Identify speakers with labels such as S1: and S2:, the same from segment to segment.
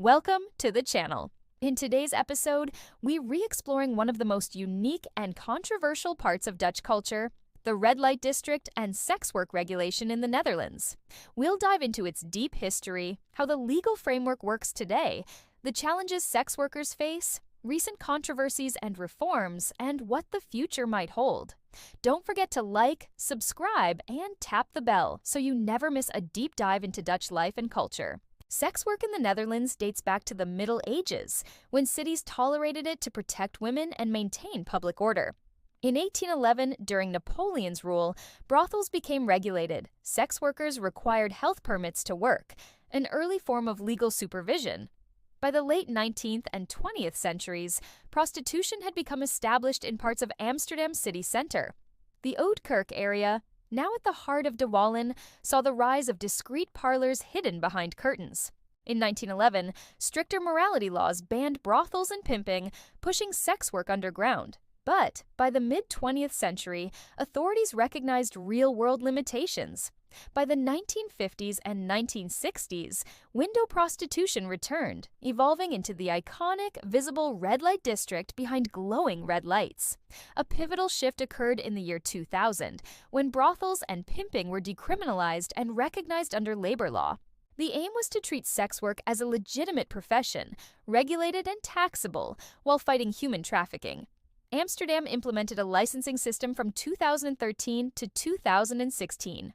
S1: Welcome to the channel. In today's episode, we're re-exploring one of the most unique and controversial parts of Dutch culture, the Red Light District and sex work regulation in the Netherlands. We'll dive into its deep history, how the legal framework works today, the challenges sex workers face, recent controversies and reforms, and what the future might hold. Don't forget to like, subscribe, and tap the bell so you never miss a deep dive into Dutch life and culture. Sex work in the Netherlands dates back to the Middle Ages, when cities tolerated it to protect women and maintain public order. In 1811, during Napoleon's rule, brothels became regulated. Sex workers required health permits to work, an early form of legal supervision. By the late 19th and 20th centuries, prostitution had become established in parts of Amsterdam city center. The Oudkerk area, now at the heart of De Wallen, saw the rise of discreet parlors hidden behind curtains. In 1911, stricter morality laws banned brothels and pimping, pushing sex work underground. But by the mid-20th century, authorities recognized real-world limitations. By the 1950s and 1960s, window prostitution returned, evolving into the iconic, visible red light district behind glowing red lights. A pivotal shift occurred in the year 2000, when brothels and pimping were decriminalized and recognized under labor law. The aim was to treat sex work as a legitimate profession, regulated and taxable, while fighting human trafficking. Amsterdam implemented a licensing system from 2013 to 2016.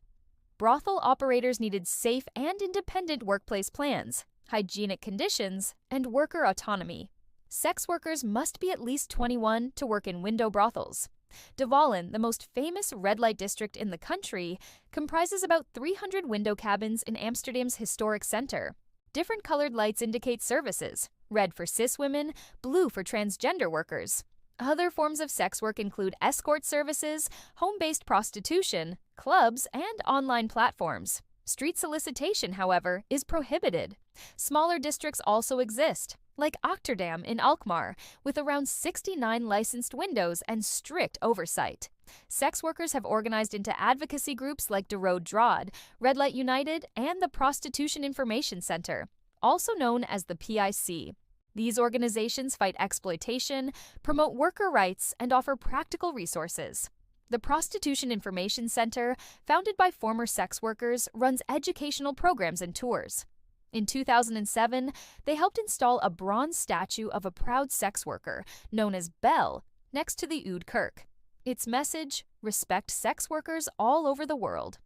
S1: Brothel operators needed safe and independent workplace plans, hygienic conditions, and worker autonomy. Sex workers must be at least 21 to work in window brothels. De Wallen, the most famous red light district in the country, comprises about 300 window cabins in Amsterdam's historic center. Different colored lights indicate services, red for cis women, blue for transgender workers. Other forms of sex work include escort services, home-based prostitution, clubs, and online platforms. Street solicitation, however, is prohibited. Smaller districts also exist, like Amsterdam in Alkmaar, with around 69 licensed windows and strict oversight. Sex workers have organized into advocacy groups like De Rode Draad, Red Light United, and the Prostitution Information Center, also known as the PIC. These organizations fight exploitation, promote worker rights, and offer practical resources. The Prostitution Information Center, founded by former sex workers, runs educational programs and tours. In 2007, they helped install a bronze statue of a proud sex worker, known as Belle, next to the Oudkerk. Its message: respect sex workers all over the world.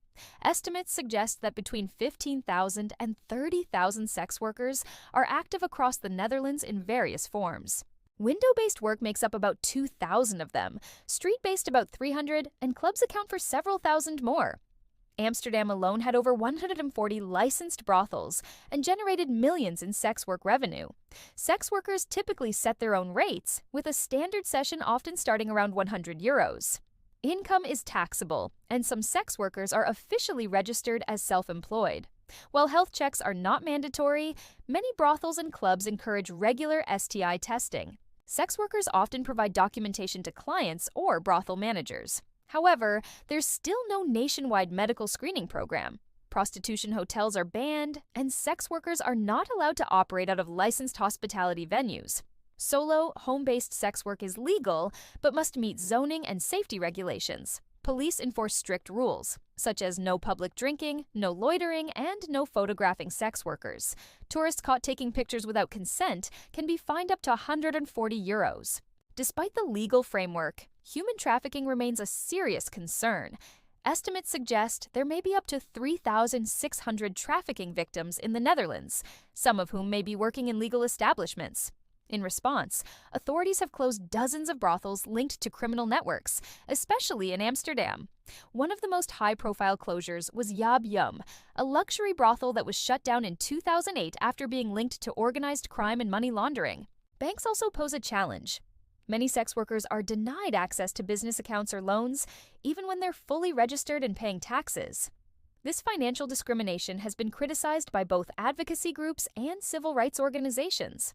S1: Estimates suggest that between 15,000 and 30,000 sex workers are active across the Netherlands in various forms. Window-based work makes up about 2,000 of them, street-based about 300, and clubs account for several thousand more. Amsterdam alone had over 140 licensed brothels and generated millions in sex work revenue. Sex workers typically set their own rates, with a standard session often starting around €100. Income is taxable, and some sex workers are officially registered as self-employed. While health checks are not mandatory, many brothels and clubs encourage regular STI testing. Sex workers often provide documentation to clients or brothel managers. However, there's still no nationwide medical screening program. Prostitution hotels are banned, and sex workers are not allowed to operate out of licensed hospitality venues. Solo, home-based sex work is legal, but must meet zoning and safety regulations. Police enforce strict rules, such as no public drinking, no loitering, and no photographing sex workers. Tourists caught taking pictures without consent can be fined up to €140. Despite the legal framework, human trafficking remains a serious concern. Estimates suggest there may be up to 3,600 trafficking victims in the Netherlands, some of whom may be working in legal establishments. In response, authorities have closed dozens of brothels linked to criminal networks, especially in Amsterdam. One of the most high-profile closures was Yab Yum, a luxury brothel that was shut down in 2008 after being linked to organized crime and money laundering. Banks also pose a challenge. Many sex workers are denied access to business accounts or loans, even when they're fully registered and paying taxes. This financial discrimination has been criticized by both advocacy groups and civil rights organizations.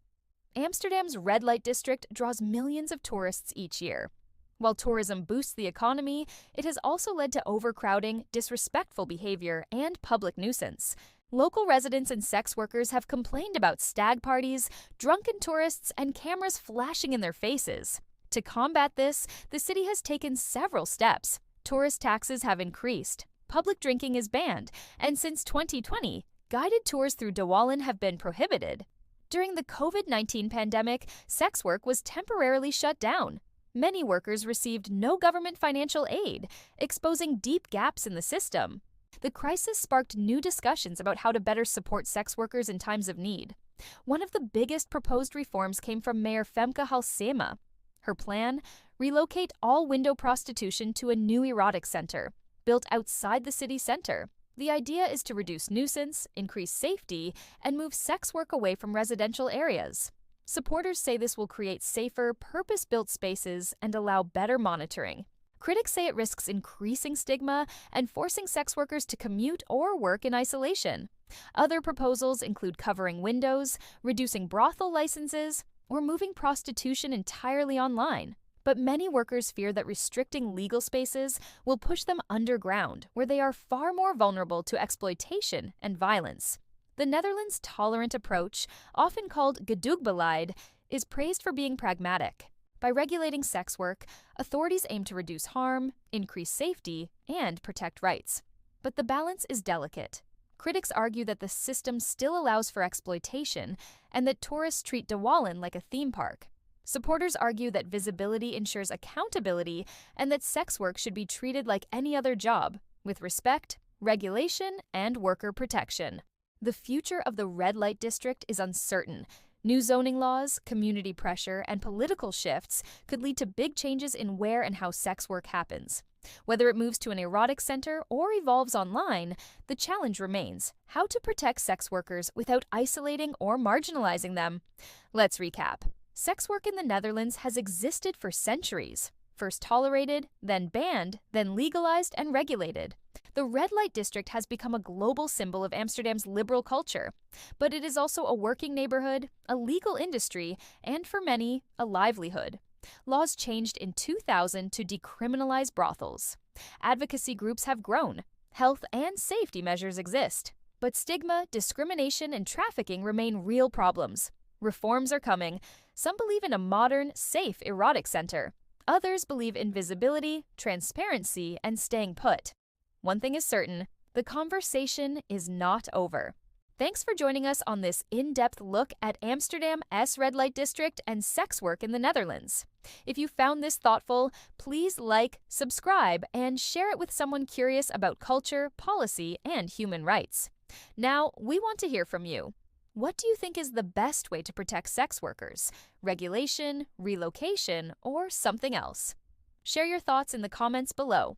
S1: Amsterdam's red light district draws millions of tourists each year. While tourism boosts the economy, it has also led to overcrowding, disrespectful behavior, and public nuisance. Local residents and sex workers have complained about stag parties, drunken tourists, and cameras flashing in their faces. To combat this, the city has taken several steps. Tourist taxes have increased, public drinking is banned, and since 2020, guided tours through Dawalin have been prohibited. During the COVID-19 pandemic, sex work was temporarily shut down. Many workers received no government financial aid, exposing deep gaps in the system. The crisis sparked new discussions about how to better support sex workers in times of need. One of the biggest proposed reforms came from Mayor Femke Halsema. Her plan? Relocate all window prostitution to a new erotic center, built outside the city center. The idea is to reduce nuisance, increase safety, and move sex work away from residential areas. Supporters say this will create safer, purpose-built spaces and allow better monitoring. Critics say it risks increasing stigma and forcing sex workers to commute or work in isolation. Other proposals include covering windows, reducing brothel licenses, or moving prostitution entirely online. But many workers fear that restricting legal spaces will push them underground, where they are far more vulnerable to exploitation and violence. The Netherlands' tolerant approach, often called gedoogbeeleid, is praised for being pragmatic. By regulating sex work, authorities aim to reduce harm, increase safety, and protect rights. But the balance is delicate. Critics argue that the system still allows for exploitation and that tourists treat Dawalin like a theme park. Supporters argue that visibility ensures accountability and that sex work should be treated like any other job, with respect, regulation, and worker protection. The future of the Red Light District is uncertain. New zoning laws, community pressure, and political shifts could lead to big changes in where and how sex work happens. Whether it moves to an erotic center or evolves online, the challenge remains: how to protect sex workers without isolating or marginalizing them. Let's recap. Sex work in the Netherlands has existed for centuries. First tolerated, then banned, then legalized and regulated. The Red Light District has become a global symbol of Amsterdam's liberal culture, but it is also a working neighborhood, a legal industry, and for many, a livelihood. Laws changed in 2000 to decriminalize brothels. Advocacy groups have grown. Health and safety measures exist. But stigma, discrimination, and trafficking remain real problems. Reforms are coming. Some believe in a modern, safe erotic center. Others believe in visibility, transparency, and staying put. One thing is certain, the conversation is not over. Thanks for joining us on this in-depth look at Amsterdam's Red Light District and sex work in the Netherlands. If you found this thoughtful, please like, subscribe, and share it with someone curious about culture, policy, and human rights. Now, we want to hear from you. What do you think is the best way to protect sex workers? Regulation, relocation, or something else? Share your thoughts in the comments below.